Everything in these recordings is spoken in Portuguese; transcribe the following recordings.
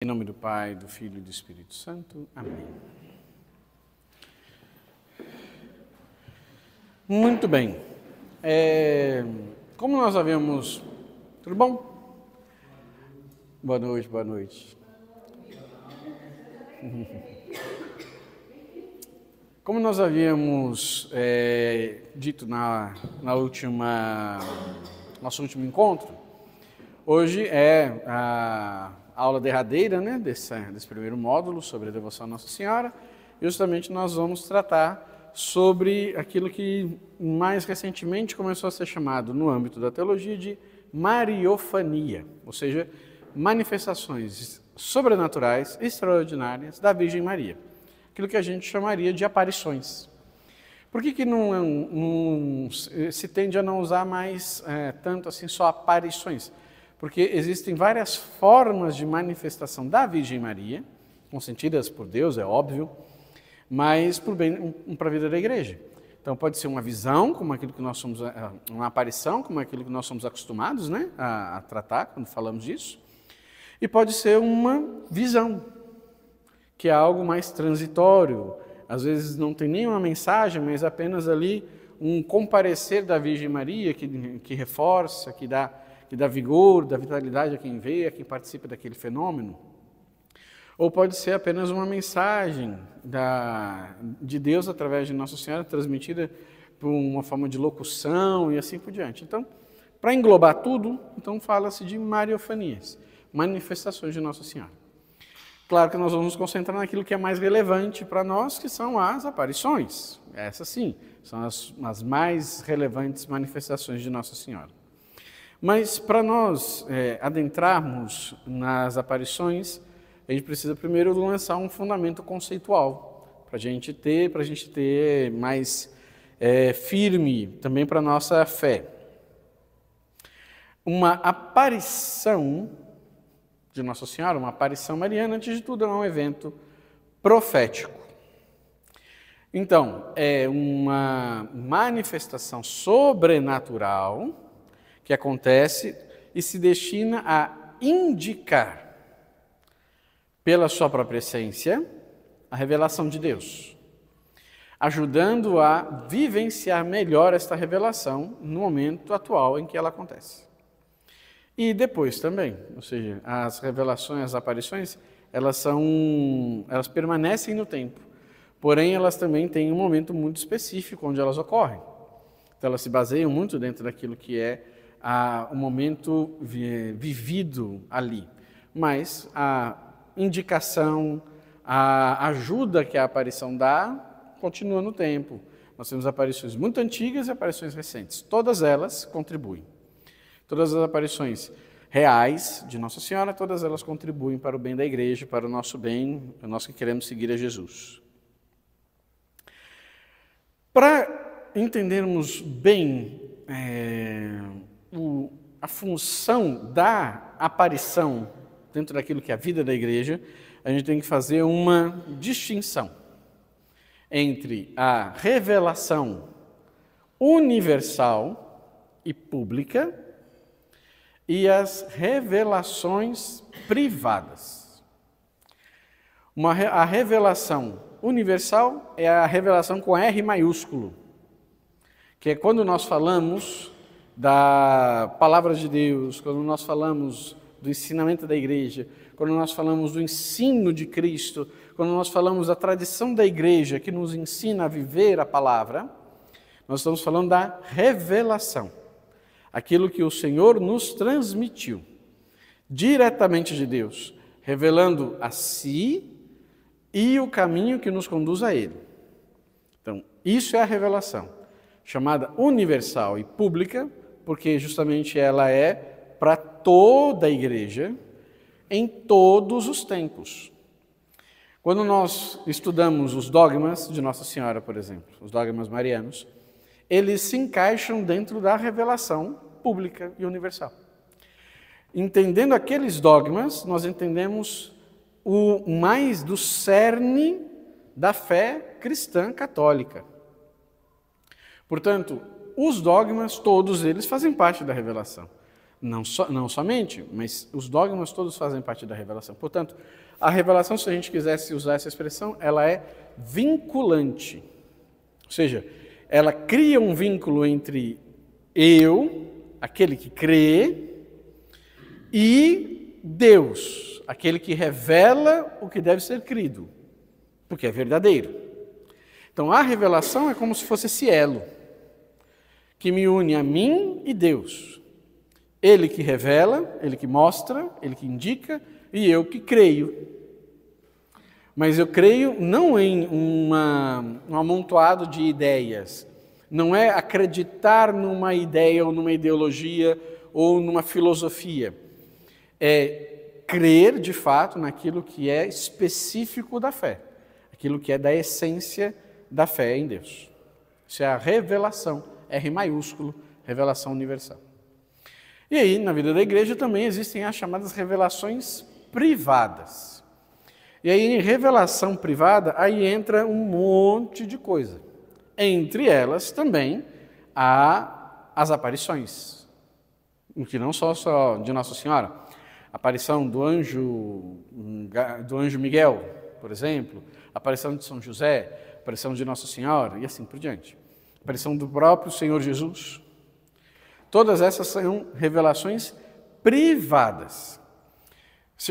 Em nome do Pai, do Filho e do Espírito Santo. Amém. Muito bem. Como nós havíamos... Tudo bom? Boa noite, boa noite. Como nós havíamos dito nosso último encontro, hoje é a aula derradeira, né, desse primeiro módulo sobre a devoção a Nossa Senhora. Justamente nós vamos tratar sobre aquilo que mais recentemente começou a ser chamado no âmbito da teologia de mariofania, ou seja, manifestações sobrenaturais, extraordinárias da Virgem Maria. Aquilo que a gente chamaria de aparições. Por que não se tende a não usar mais tanto assim só aparições? Porque existem várias formas de manifestação da Virgem Maria, consentidas por Deus, é óbvio, mas para a vida da igreja. Então pode ser uma visão, como aquilo que nós somos, uma aparição, como aquilo que nós somos acostumados, né, a tratar quando falamos disso, e pode ser uma visão, que é algo mais transitório, às vezes não tem nenhuma mensagem, mas apenas ali um comparecer da Virgem Maria que reforça, que dá vigor, dá vitalidade a quem vê, a quem participa daquele fenômeno. Ou pode ser apenas uma mensagem de Deus através de Nossa Senhora, transmitida por uma forma de locução e assim por diante. Então, para englobar tudo, então fala-se de mariofanias, manifestações de Nossa Senhora. Claro que nós vamos nos concentrar naquilo que é mais relevante para nós, que são as aparições. Essas sim, são as mais relevantes manifestações de Nossa Senhora. Mas para nós adentrarmos nas aparições, a gente precisa primeiro lançar um fundamento conceitual, para a gente ter mais firme também para a nossa fé. Uma aparição de Nossa Senhora, uma aparição mariana, antes de tudo é um evento profético. Então, é uma manifestação sobrenatural que acontece e se destina a indicar, pela sua própria essência, a revelação de Deus, ajudando a vivenciar melhor esta revelação no momento atual em que ela acontece. E depois também, ou seja, as revelações, as aparições, elas permanecem no tempo, porém elas também têm um momento muito específico onde elas ocorrem. Então elas se baseiam muito dentro daquilo que é o momento vivido ali. Mas a indicação, a ajuda que a aparição dá, continua no tempo. Nós temos aparições muito antigas e aparições recentes. Todas elas contribuem. Todas as aparições reais de Nossa Senhora, todas elas contribuem para o bem da igreja, para o nosso bem, nós que queremos seguir a Jesus. Para entendermos bem a função da aparição dentro daquilo que é a vida da igreja, a gente tem que fazer uma distinção entre a revelação universal e pública e as revelações privadas. A revelação universal é a revelação com R maiúsculo, que é quando nós falamos da palavra de Deus, quando nós falamos do ensinamento da igreja, quando nós falamos do ensino de Cristo, quando nós falamos da tradição da igreja que nos ensina a viver a palavra, nós estamos falando da revelação. Aquilo que o Senhor nos transmitiu, diretamente de Deus, revelando a si e o caminho que nos conduz a Ele. Então, isso é a revelação, chamada universal e pública, porque justamente ela é para toda a igreja, em todos os tempos. Quando nós estudamos os dogmas de Nossa Senhora, por exemplo, os dogmas marianos, eles se encaixam dentro da revelação pública e universal. Entendendo aqueles dogmas, nós entendemos o mais do cerne da fé cristã católica. Portanto, os dogmas, todos eles fazem parte da revelação. Não somente, mas os dogmas todos fazem parte da revelação. Portanto, a revelação, se a gente quisesse usar essa expressão, ela é vinculante. Ou seja, ela cria um vínculo entre eu, aquele que crê, e Deus, aquele que revela o que deve ser crido, porque é verdadeiro. Então, a revelação é como se fosse esse elo que me une a mim e Deus. Ele que revela, ele que mostra, ele que indica, e eu que creio. Mas eu creio não em um amontoado de ideias. Não é acreditar numa ideia ou numa ideologia ou numa filosofia. É crer, de fato, naquilo que é específico da fé. Aquilo que é da essência da fé em Deus. Isso é a revelação, R maiúsculo, revelação universal. E aí, na vida da igreja, também existem as chamadas revelações privadas. E aí, em revelação privada, aí entra um monte de coisa. Entre elas, também, há as aparições. Que não só de Nossa Senhora. A aparição do anjo Miguel, por exemplo. A aparição de São José. A aparição de Nossa Senhora, e assim por diante. A aparição do próprio Senhor Jesus. Todas essas são revelações privadas.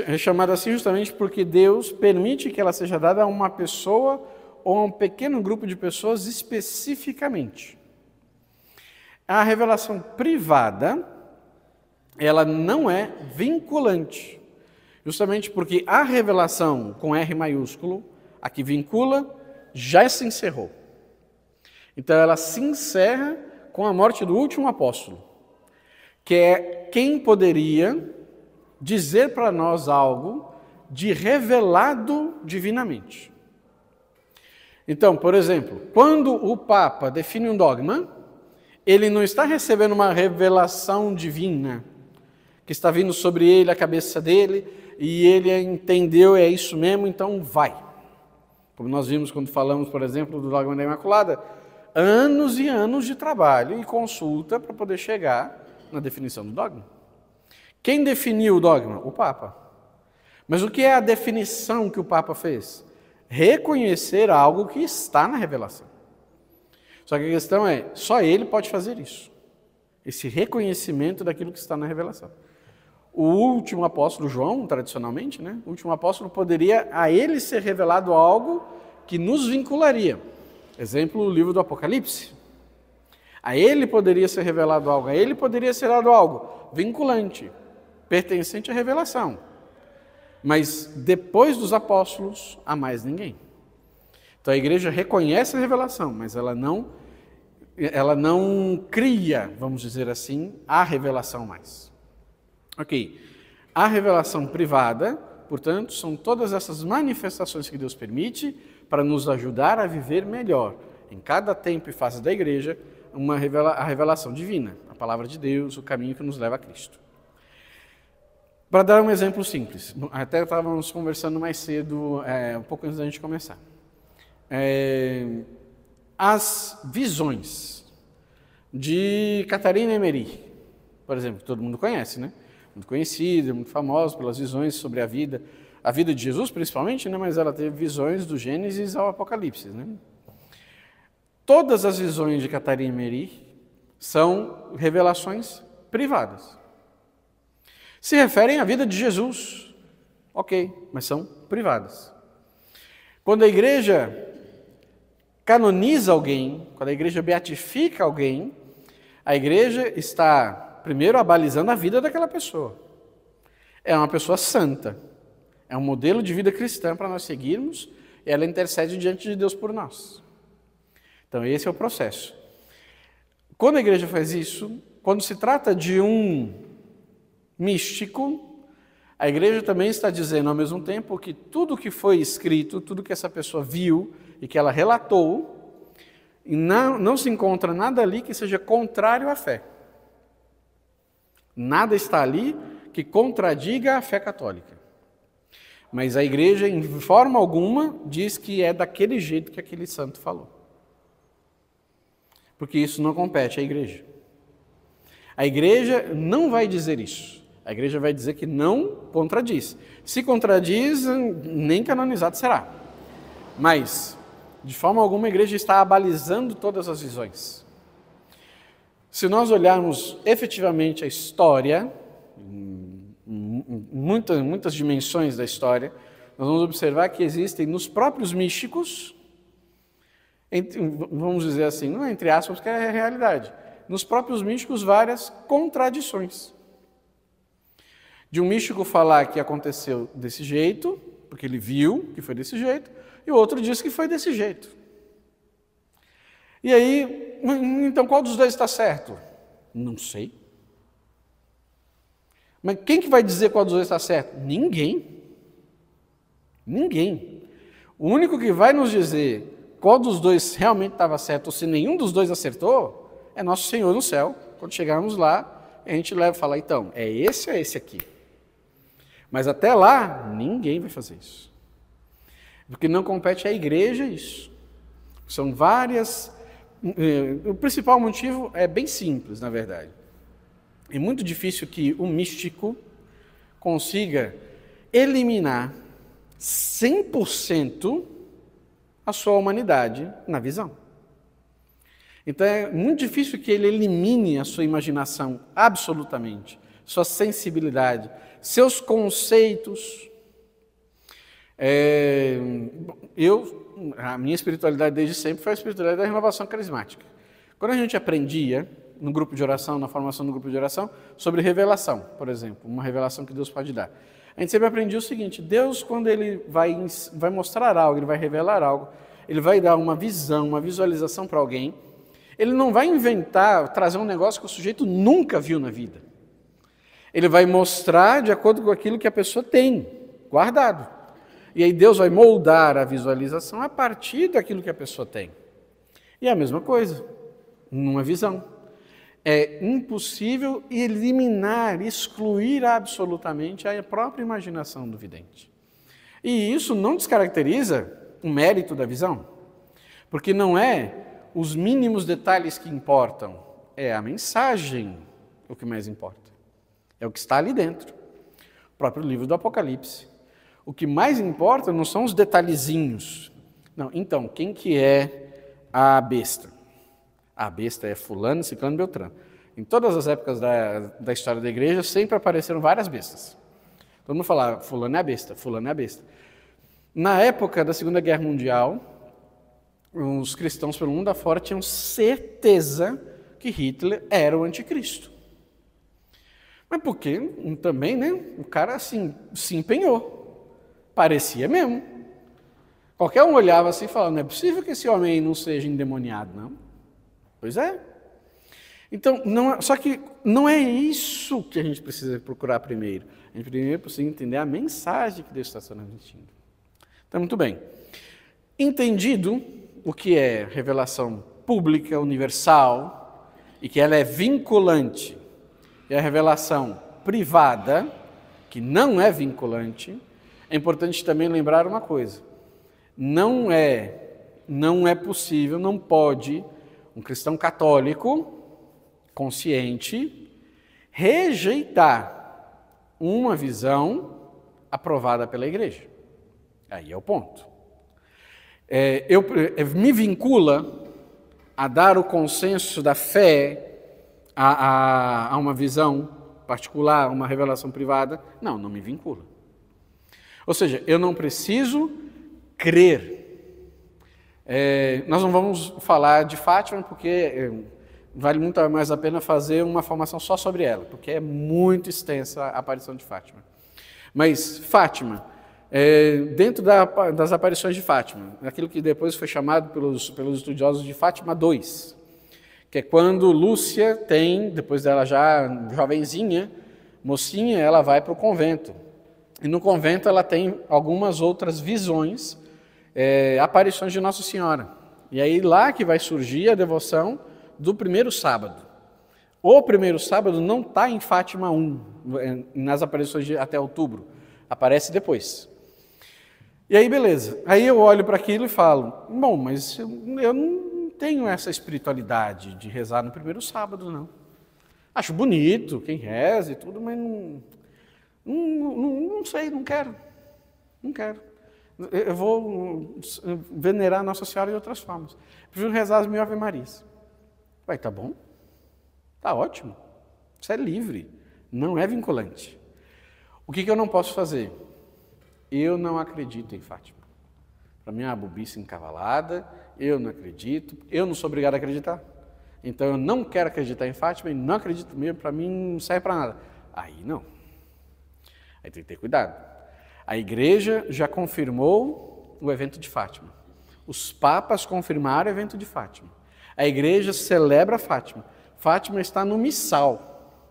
É chamada assim justamente porque Deus permite que ela seja dada a uma pessoa ou a um pequeno grupo de pessoas especificamente. A revelação privada, ela não é vinculante. Justamente porque a revelação com R maiúsculo, a que vincula, já se encerrou. Então ela se encerra com a morte do último apóstolo, que é quem poderia dizer para nós algo de revelado divinamente. Então, por exemplo, quando o Papa define um dogma, ele não está recebendo uma revelação divina, que está vindo sobre ele, a cabeça dele, e ele entendeu, é isso mesmo, então vai. Como nós vimos quando falamos, por exemplo, do dogma da Imaculada, anos e anos de trabalho e consulta para poder chegar na definição do dogma. Quem definiu o dogma? O Papa. Mas o que é a definição que o Papa fez? Reconhecer algo que está na revelação. Só que a questão é, só ele pode fazer isso. Esse reconhecimento daquilo que está na revelação. O último apóstolo, João, tradicionalmente, né? O último apóstolo poderia a ele ser revelado algo que nos vincularia. Exemplo, o livro do Apocalipse. A ele poderia ser revelado algo, a ele poderia ser dado algo vinculante, pertencente à revelação. Mas depois dos apóstolos, há mais ninguém. Então a igreja reconhece a revelação, mas ela não cria, vamos dizer assim, a revelação mais. Ok. A revelação privada, portanto, são todas essas manifestações que Deus permite para nos ajudar a viver melhor, em cada tempo e fase da igreja, a revelação divina, a palavra de Deus, o caminho que nos leva a Cristo. Para dar um exemplo simples, até estávamos conversando mais cedo, um pouco antes da gente começar. As visões de Catarina Emmerich, por exemplo, que todo mundo conhece, né? Muito conhecida, muito famosa pelas visões sobre a vida de Jesus principalmente, né? Mas ela teve visões do Gênesis ao Apocalipse, né? Todas as visões de Catarina Emmerich são revelações privadas. Se referem à vida de Jesus, ok, mas são privadas. Quando a igreja canoniza alguém, quando a igreja beatifica alguém, a igreja está, primeiro, abalizando a vida daquela pessoa. É uma pessoa santa, é um modelo de vida cristã para nós seguirmos, e ela intercede diante de Deus por nós. Então, esse é o processo. Quando a igreja faz isso, quando se trata de um místico, a igreja também está dizendo ao mesmo tempo que tudo que foi escrito, tudo que essa pessoa viu e que ela relatou, não se encontra nada ali que seja contrário à fé. Nada está ali que contradiga a fé católica. Mas a igreja, em forma alguma, diz que é daquele jeito que aquele santo falou. Porque isso não compete à igreja. A igreja não vai dizer isso. A igreja vai dizer que não contradiz. Se contradiz, nem canonizado será. Mas, de forma alguma, a igreja está abalizando todas as visões. Se nós olharmos efetivamente a história, muitas dimensões da história, nós vamos observar que existem nos próprios místicos, vamos dizer assim, não é entre aspas, porque é a realidade, nos próprios místicos várias contradições. De um místico falar que aconteceu desse jeito, porque ele viu que foi desse jeito, e o outro diz que foi desse jeito. E aí, então qual dos dois está certo? Não sei. Mas quem que vai dizer qual dos dois está certo? Ninguém. Ninguém. O único que vai nos dizer qual dos dois realmente estava certo, ou se nenhum dos dois acertou, é nosso Senhor no céu. Quando chegarmos lá, a gente leva e fala, então, é esse ou é esse aqui? Mas até lá, ninguém vai fazer isso. Porque não compete à igreja isso. São várias... O principal motivo é bem simples, na verdade. É muito difícil que o místico consiga eliminar 100% a sua humanidade na visão. Então é muito difícil que ele elimine a sua imaginação absolutamente, sua sensibilidade, seus conceitos. A minha espiritualidade desde sempre foi a espiritualidade da renovação carismática. Quando a gente aprendia no grupo de oração, na formação do grupo de oração, sobre revelação, por exemplo, uma revelação que Deus pode dar. A gente sempre aprendia o seguinte, Deus, quando Ele vai mostrar algo, Ele vai revelar algo, Ele vai dar uma visão, uma visualização para alguém, Ele não vai inventar, trazer um negócio que o sujeito nunca viu na vida. Ele vai mostrar de acordo com aquilo que a pessoa tem guardado. E aí Deus vai moldar a visualização a partir daquilo que a pessoa tem. E é a mesma coisa, numa visão. É impossível eliminar, excluir absolutamente a própria imaginação do vidente. E isso não descaracteriza o mérito da visão, porque não é os mínimos detalhes que importam, é a mensagem o que mais importa. É o que está ali dentro. O próprio livro do Apocalipse. O que mais importa não são os detalhezinhos. Não, então, quem que é a besta? A besta é fulano, ciclano, beltrano. Em todas as épocas da história da igreja, sempre apareceram várias bestas. Todo mundo falava, fulano é a besta, fulano é a besta. Na época da Segunda Guerra Mundial, os cristãos pelo mundo afora tinham certeza que Hitler era o anticristo. Mas porque também, né, o cara assim, se empenhou. Parecia mesmo. Qualquer um olhava assim e falava, não é possível que esse homem aí não seja endemoniado, não. Pois é. Então, só que não é isso que a gente precisa procurar primeiro. A gente primeiro precisa entender a mensagem que Deus está transmitindo. Então, muito bem. Entendido o que é revelação pública, universal, e que ela é vinculante, e a revelação privada, que não é vinculante, é importante também lembrar uma coisa. Não é possível, não pode um cristão católico, consciente, rejeitar uma visão aprovada pela igreja. Aí é o ponto. Me vincula a dar o consenso da fé a uma visão particular, uma revelação privada? Não me vincula. Ou seja, eu não preciso crer. Nós não vamos falar de Fátima porque vale muito mais a pena fazer uma formação só sobre ela, porque é muito extensa a aparição de Fátima. Mas Fátima, dentro das aparições de Fátima, aquilo que depois foi chamado pelos estudiosos de Fátima II, que é quando Lúcia tem, depois dela já jovenzinha, mocinha, ela vai para o convento. E no convento ela tem algumas outras visões, aparições de Nossa Senhora. E aí lá que vai surgir a devoção do primeiro sábado. O primeiro sábado não está em Fátima I, nas aparições até outubro. Aparece depois. E aí, beleza. Aí eu olho para aquilo e falo, bom, mas eu não tenho essa espiritualidade de rezar no primeiro sábado, não. Acho bonito quem reza e tudo, mas não sei, não quero. Não quero. Eu vou venerar Nossa Senhora de outras formas. Prefiro rezar as 1000 Ave Marias. Vai, tá bom? Tá ótimo. Isso é livre, não é vinculante. O que eu não posso fazer? Eu não acredito em Fátima. Para mim é uma bobice encavalada, eu não acredito, eu não sou obrigado a acreditar. Então eu não quero acreditar em Fátima e não acredito mesmo, para mim não serve para nada. Aí não. Aí tem que ter cuidado. A igreja já confirmou o evento de Fátima. Os papas confirmaram o evento de Fátima. A igreja celebra Fátima. Fátima está no missal,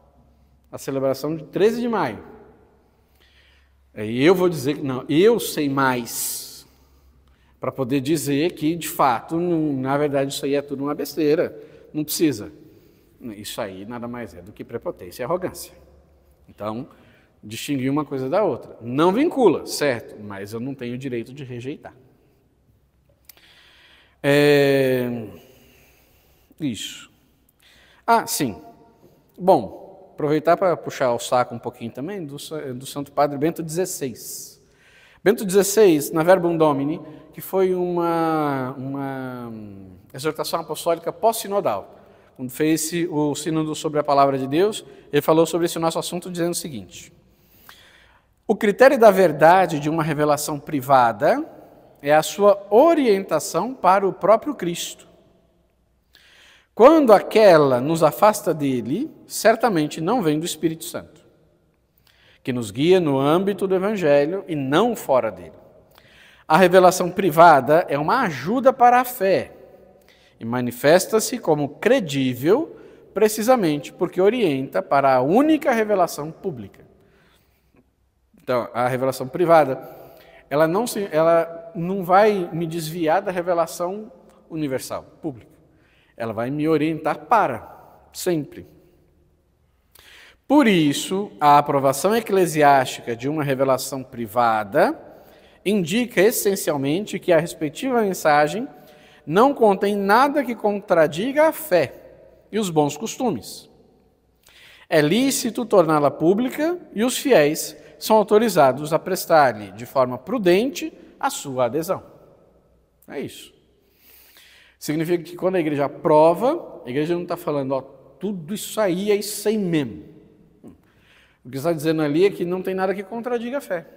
a celebração de 13 de maio. Aí eu vou dizer que não, eu sei mais, para poder dizer que, de fato, na verdade, isso aí é tudo uma besteira. Não precisa. Isso aí nada mais é do que prepotência e arrogância. Então, distinguir uma coisa da outra. Não vincula, certo, mas eu não tenho o direito de rejeitar. Isso. Ah, sim. Bom, aproveitar para puxar o saco um pouquinho também do Santo Padre Bento XVI. Bento XVI, na Verbum Domini, que foi uma exortação apostólica pós-sinodal. Quando fez o sínodo sobre a Palavra de Deus, ele falou sobre esse nosso assunto dizendo o seguinte: o critério da verdade de uma revelação privada é a sua orientação para o próprio Cristo. Quando aquela nos afasta dele, certamente não vem do Espírito Santo, que nos guia no âmbito do Evangelho e não fora dele. A revelação privada é uma ajuda para a fé e manifesta-se como credível precisamente porque orienta para a única revelação pública. Então, a revelação privada, ela não vai me desviar da revelação universal, pública. Ela vai me orientar para, sempre. Por isso, a aprovação eclesiástica de uma revelação privada indica essencialmente que a respectiva mensagem não contém nada que contradiga a fé e os bons costumes. É lícito torná-la pública e os fiéis são autorizados a prestar-lhe, de forma prudente, a sua adesão. É isso. Significa que quando a igreja aprova, a igreja não está falando, ó, tudo isso aí é isso aí mesmo. O que está dizendo ali é que não tem nada que contradiga a fé.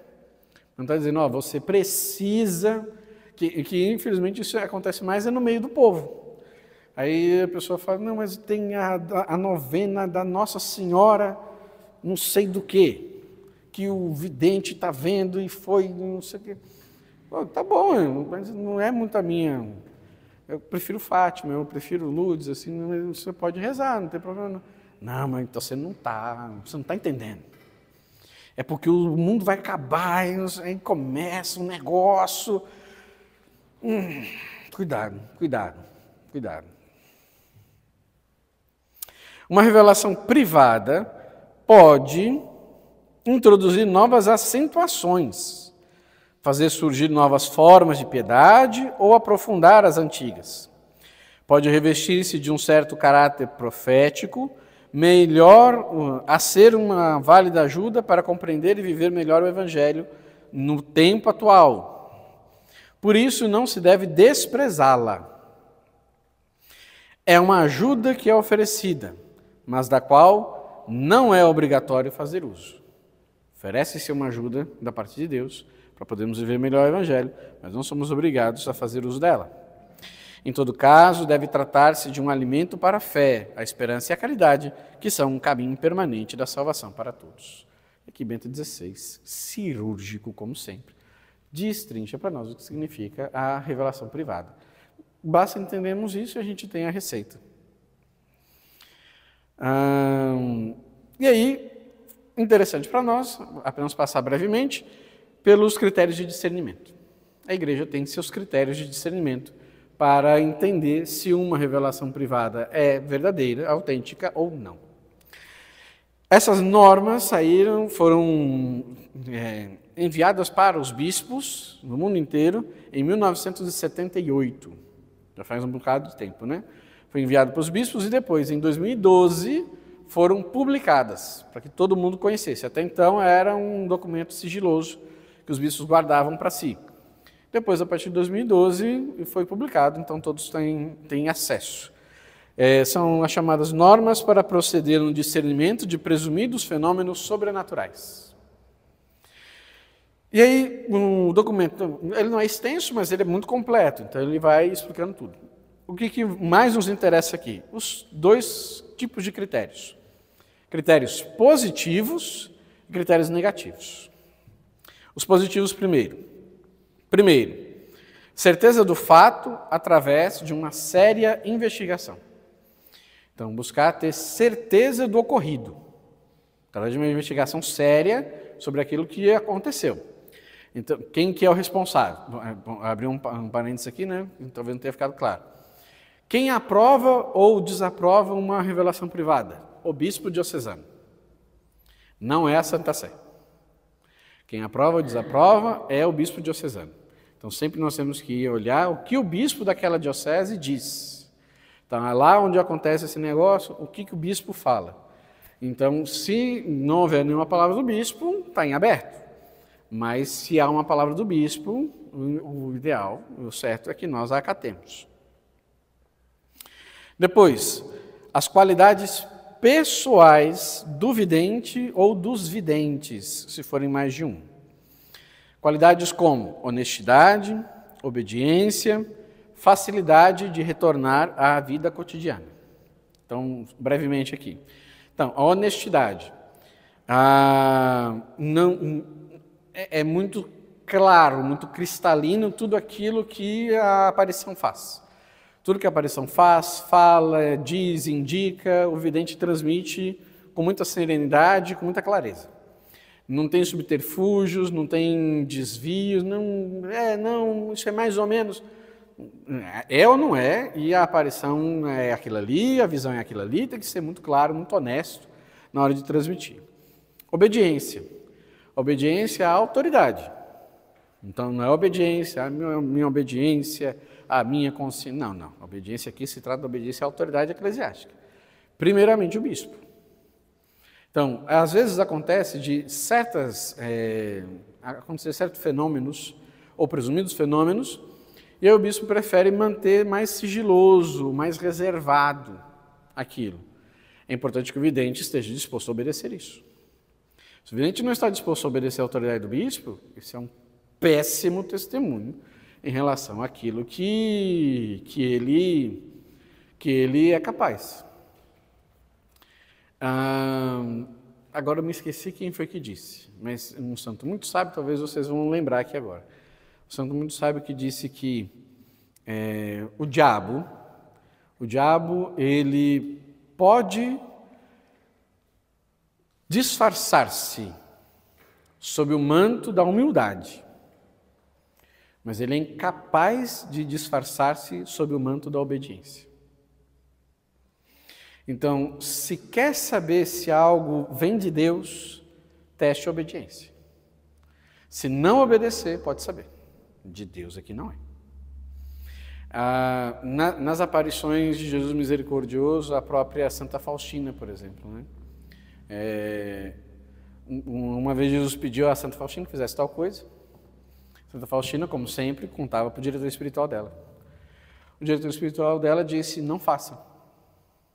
Não está dizendo, ó, você precisa, que infelizmente isso acontece mais no meio do povo. Aí a pessoa fala, não, mas tem a novena da Nossa Senhora, não sei do que o vidente está vendo e foi, não sei o quê. Pô, tá bom, mas não é muito a minha. Eu prefiro Fátima, eu prefiro Lourdes, assim, você pode rezar, não tem problema. Não, mas então você não está entendendo. É porque o mundo vai acabar, aí começa um negócio. Cuidado. Uma revelação privada pode introduzir novas acentuações, fazer surgir novas formas de piedade ou aprofundar as antigas. Pode revestir-se de um certo caráter profético, melhor a ser uma válida ajuda para compreender e viver melhor o Evangelho no tempo atual. Por isso, não se deve desprezá-la. É uma ajuda que é oferecida, mas da qual não é obrigatório fazer uso. Oferece-se uma ajuda da parte de Deus para podermos viver melhor o Evangelho, mas não somos obrigados a fazer uso dela. Em todo caso, deve tratar-se de um alimento para a fé, a esperança e a caridade, que são um caminho permanente da salvação para todos. Aqui Bento XVI, cirúrgico como sempre, destrincha para nós o que significa a revelação privada. Basta entendermos isso e a gente tem a receita. E aí, interessante para nós, apenas passar brevemente, pelos critérios de discernimento. A igreja tem seus critérios de discernimento para entender se uma revelação privada é verdadeira, autêntica ou não. Essas normas foram enviadas para os bispos no mundo inteiro em 1978. Já faz um bocado de tempo, né? Foi enviado para os bispos e depois, em 2012, foram publicadas, para que todo mundo conhecesse. Até então era um documento sigiloso que os bispos guardavam para si. Depois, a partir de 2012, foi publicado, então todos têm acesso. São as chamadas normas para proceder no discernimento de presumidos fenômenos sobrenaturais. E aí, o documento, ele não é extenso, mas ele é muito completo, então ele vai explicando tudo. O que mais nos interessa aqui? Os dois tipos de critérios. Critérios positivos e critérios negativos. Os positivos primeiro. Primeiro, certeza do fato através de uma séria investigação. Então, buscar ter certeza do ocorrido, através de uma investigação séria sobre aquilo que aconteceu. Então, quem que é o responsável? Vou abrir um parênteses aqui, né? Talvez não tenha ficado claro. Quem aprova ou desaprova uma revelação privada? O bispo diocesano. Não é a Santa Sé. Quem aprova ou desaprova é o bispo diocesano. Então, sempre nós temos que olhar o que o bispo daquela diocese diz. Então, é lá onde acontece esse negócio, o que o bispo fala. Então, se não houver nenhuma palavra do bispo, está em aberto. Mas, se há uma palavra do bispo, o ideal, o certo é que nós a acatemos. Depois, as qualidades pessoais do vidente ou dos videntes, se forem mais de um. Qualidades como honestidade, obediência, facilidade de retornar à vida cotidiana. Então, brevemente aqui. Então, a honestidade. É muito claro, muito cristalino tudo aquilo que a aparição faz. Tudo que a aparição faz, fala, diz, indica, o vidente transmite com muita serenidade, com muita clareza. Não tem subterfúgios, não tem desvios, isso é mais ou menos. É ou não é, e a aparição é aquilo ali, a visão é aquilo ali, tem que ser muito claro, muito honesto na hora de transmitir. Obediência. Obediência à autoridade. Então, não é obediência, a minha obediência, a minha consciência. Não. A obediência aqui se trata de obediência à autoridade eclesiástica. Primeiramente, o bispo. Então, às vezes acontece de acontecer certos fenômenos, ou presumidos fenômenos, e aí o bispo prefere manter mais sigiloso, mais reservado aquilo. É importante que o vidente esteja disposto a obedecer isso. Se o vidente não está disposto a obedecer a autoridade do bispo, isso é um péssimo testemunho em relação àquilo que ele é capaz. Agora eu me esqueci quem foi que disse, mas um santo muito sábio, talvez vocês vão lembrar aqui agora. Um santo muito sábio que disse que o diabo, ele pode disfarçar-se sob o manto da humildade, mas ele é incapaz de disfarçar-se sob o manto da obediência. Então, se quer saber se algo vem de Deus, teste a obediência. Se não obedecer, pode saber. De Deus aqui não é. Nas aparições de Jesus Misericordioso, a própria Santa Faustina, por exemplo, né? Uma vez Jesus pediu a Santa Faustina que fizesse tal coisa. Santa Faustina, como sempre, contava para o diretor espiritual dela. O diretor espiritual dela disse, não faça.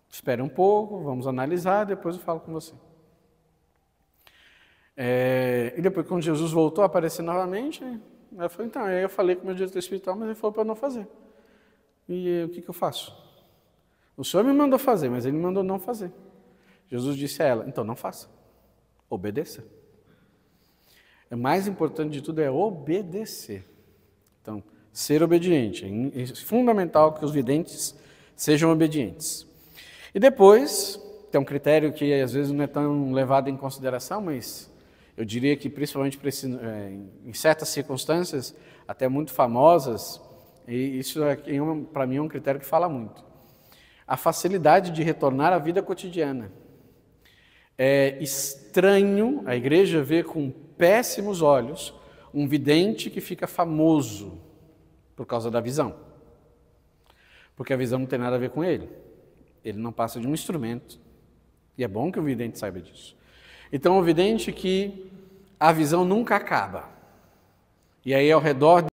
Espere um pouco, vamos analisar, depois eu falo com você. E depois, quando Jesus voltou a aparecer novamente, ela falou, então, aí eu falei com o meu diretor espiritual, mas ele falou para eu não fazer. E o que eu faço? O Senhor me mandou fazer, mas ele me mandou não fazer. Jesus disse a ela, então não faça, obedeça. O mais importante de tudo é obedecer. Então, ser obediente. É fundamental que os videntes sejam obedientes. E depois, tem um critério que às vezes não é tão levado em consideração, mas eu diria que principalmente em certas circunstâncias, até muito famosas, e isso para mim é um critério que fala muito. A facilidade de retornar à vida cotidiana. É estranho a igreja ver com péssimos olhos um vidente que fica famoso por causa da visão. Porque a visão não tem nada a ver com ele. Ele não passa de um instrumento E é bom que o vidente saiba disso. Então, o vidente que a visão nunca acaba. E aí, ao redor